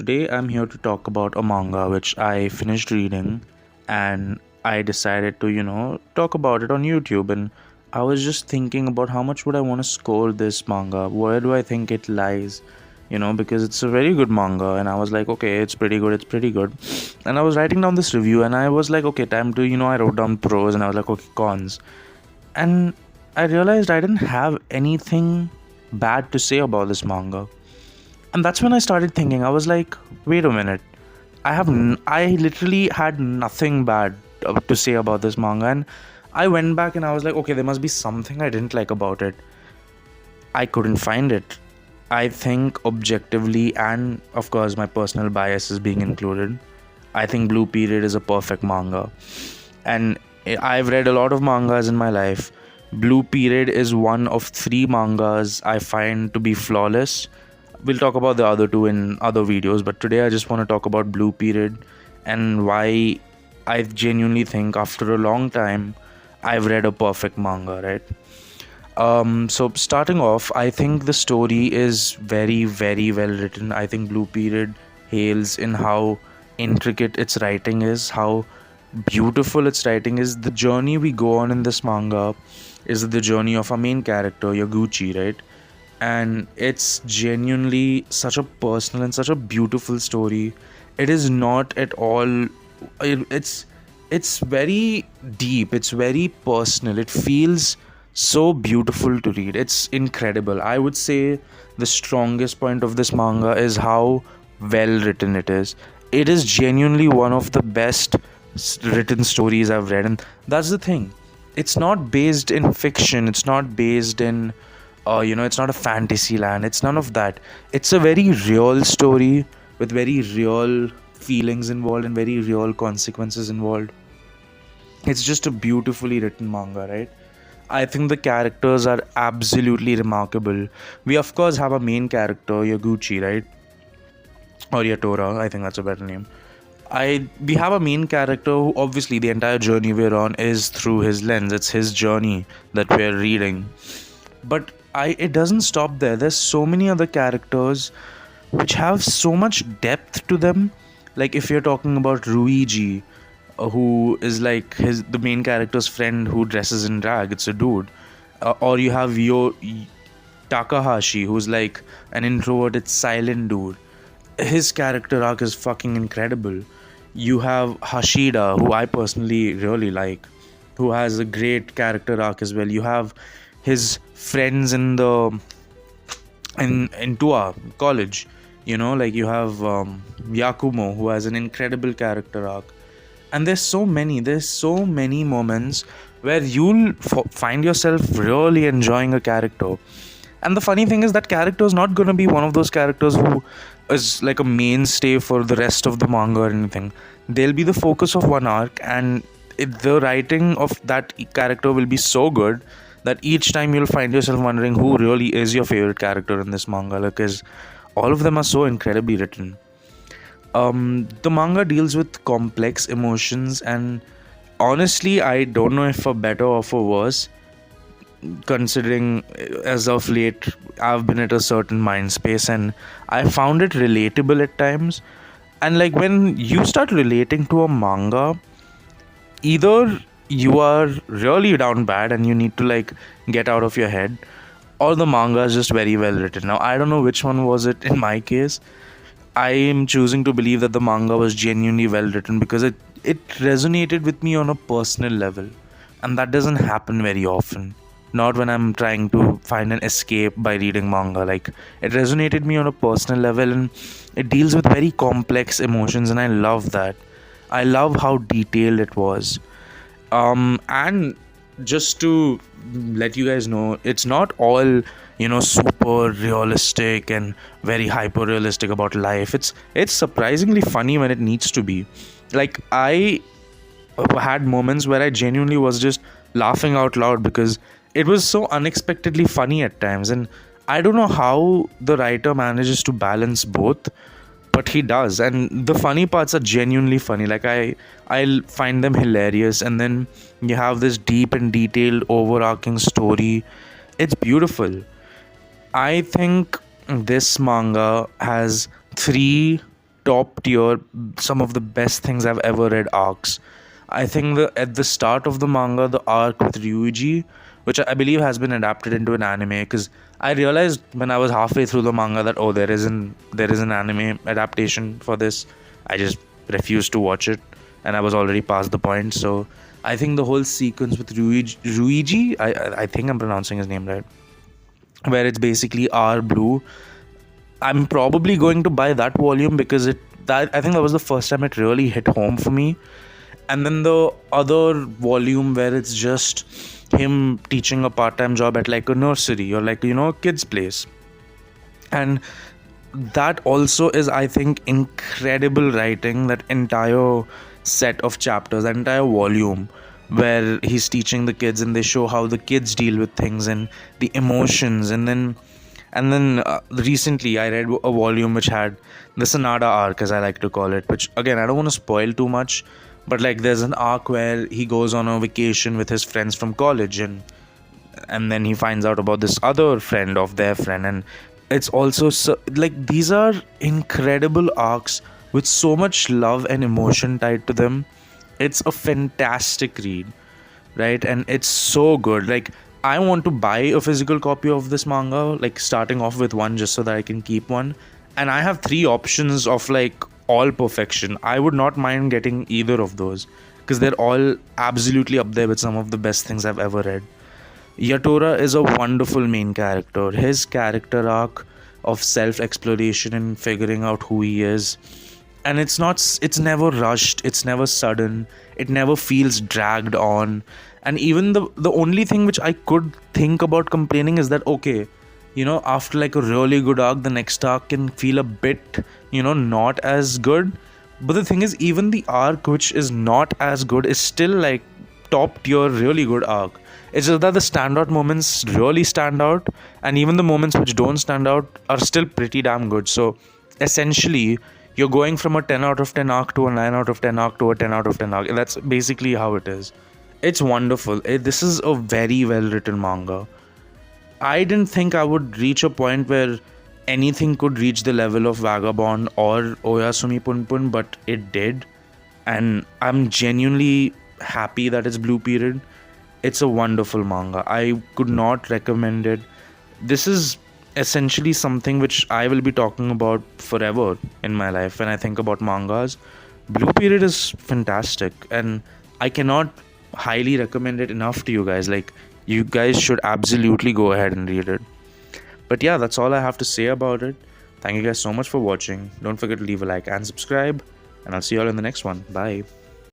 Today I'm here to talk about a manga which I finished reading and I decided to, talk about it on YouTube. And I was just thinking about how much would I want to score this manga? Where do I think it lies? Because it's a very good manga. And I was like, okay, it's pretty good, it's pretty good. And I was writing down this review and I was like, okay, time to, I wrote down pros and I was like, okay, cons. And I realized I didn't have anything bad to say about this manga. And that's when I started thinking. I was like, wait a minute. I literally had nothing bad to say about this manga, and I went back and I was like, okay, there must be something I didn't like about it. I couldn't find it. I think objectively, and of course my personal bias is being included, I think Blue Period is a perfect manga. And I've read a lot of mangas in my life. Blue Period is one of three mangas I find to be flawless. We'll talk about the other two in other videos, but today I just want to talk about Blue Period and why I genuinely think after a long time I've read a perfect manga, right? So starting off, I think the story is very, very well written. I think Blue Period hails in how intricate its writing is, how beautiful its writing is. The journey we go on in this manga is the journey of our main character, Yaguchi, right? And it's genuinely such a personal and such a beautiful story. It is not at all it's very deep, it's very personal, it feels so beautiful to read. It's incredible. I would say the strongest point of this manga is how well written it is. It is genuinely one of the best written stories I've read, and that's the thing. It's not based in fiction, it's not based in it's not a fantasy land, it's none of that. It's a very real story with very real feelings involved and very real consequences involved. It's just a beautifully written manga, right? I think the characters are absolutely remarkable. We of course have a main character, Yaguchi, right? Or Yatora, I think that's a better name. We have a main character who obviously the entire journey we're on is through his lens. It's his journey that we're reading. But it doesn't stop there. There's so many other characters which have so much depth to them. Like if you're talking about Ruiji, who is like the main character's friend who dresses in drag. It's a dude. Or you have Takahashi, who's like an introverted silent dude. His character arc is fucking incredible. You have Hashida, who I personally really like, who has a great character arc as well. You have his friends in Tua college, like you have Yakumo, who has an incredible character arc. And there's so many moments where you'll find yourself really enjoying a character. And the funny thing is that character is not going to be one of those characters who is like a mainstay for the rest of the manga or anything. They'll be the focus of one arc, and the writing of that character will be so good that each time you'll find yourself wondering who really is your favorite character in this manga, because all of them are so incredibly written. The manga deals with complex emotions, and honestly, I don't know if for better or for worse, considering as of late I've been at a certain mind space and I found it relatable at times. And like when you start relating to a manga, either you are really down bad and you need to like get out of your head, or the manga is just very well written. Now I don't know which one was it in my case. I am choosing to believe that the manga was genuinely well written because it resonated with me on a personal level, and that doesn't happen very often. Not when I'm trying to find an escape by reading manga. Like, it resonated me on a personal level, and it deals with very complex emotions, and I love that. I love how detailed it was. And just to let you guys know, it's not all super realistic and very hyper realistic about life. It's surprisingly funny when it needs to be. Like, I had moments where I genuinely was just laughing out loud because it was so unexpectedly funny at times, and I don't know how the writer manages to balance both, but he does. And the funny parts are genuinely funny. Like, I'll find them hilarious, and then you have this deep and detailed overarching story. It's beautiful. I think this manga has three top tier, some of the best things I've ever read arcs. I think at the start of the manga, the arc with Ryuji, which I believe has been adapted into an anime, because I realized when I was halfway through the manga that there is an anime adaptation for this. I just refused to watch it, and I was already past the point. So I think the whole sequence with Ryuji, I think I'm pronouncing his name right, where it's basically R Blue. I'm probably going to buy that volume because I think that was the first time it really hit home for me. And then the other volume where it's just him teaching a part-time job at like a nursery or like a kid's place. And that also is, I think, incredible writing. That entire set of chapters, that entire volume where he's teaching the kids and they show how the kids deal with things and the emotions. And then recently I read a volume which had the Sonada arc, as I like to call it, which again I don't want to spoil too much, but like there's an arc where he goes on a vacation with his friends from college, and then he finds out about this other friend of their friend, and it's also like these are incredible arcs with so much love and emotion tied to them. It's a fantastic read, right? And it's so good. Like, I want to buy a physical copy of this manga, like starting off with one just so that I can keep one. And I have three options of like all perfection. I would not mind getting either of those because they're all absolutely up there with some of the best things I've ever read. Yatora is a wonderful main character. His character arc of self exploration and figuring out who he is, and it's never rushed, it's never sudden, it never feels dragged on. And even the only thing which I could think about complaining is that, okay, after like a really good arc, the next arc can feel a bit not as good. But the thing is, even the arc which is not as good is still like top tier really good arc. It's just that the standout moments really stand out, and even the moments which don't stand out are still pretty damn good. So essentially, you're going from a 10 out of 10 arc to a 9 out of 10 arc to a 10 out of 10 arc. That's basically how it is. It's wonderful. This is a very well written manga. I didn't think I would reach a point where anything could reach the level of Vagabond or Oyasumi Punpun, but it did. And I'm genuinely happy that it's Blue Period. It's a wonderful manga. I could not recommend it. This is essentially something which I will be talking about forever in my life when I think about mangas. Blue Period is fantastic, and I cannot highly recommend it enough to you guys. Like, you guys should absolutely go ahead and read it. But yeah, that's all I have to say about it. Thank you guys so much for watching. Don't forget to leave a like and subscribe, and I'll see you all in the next one. Bye.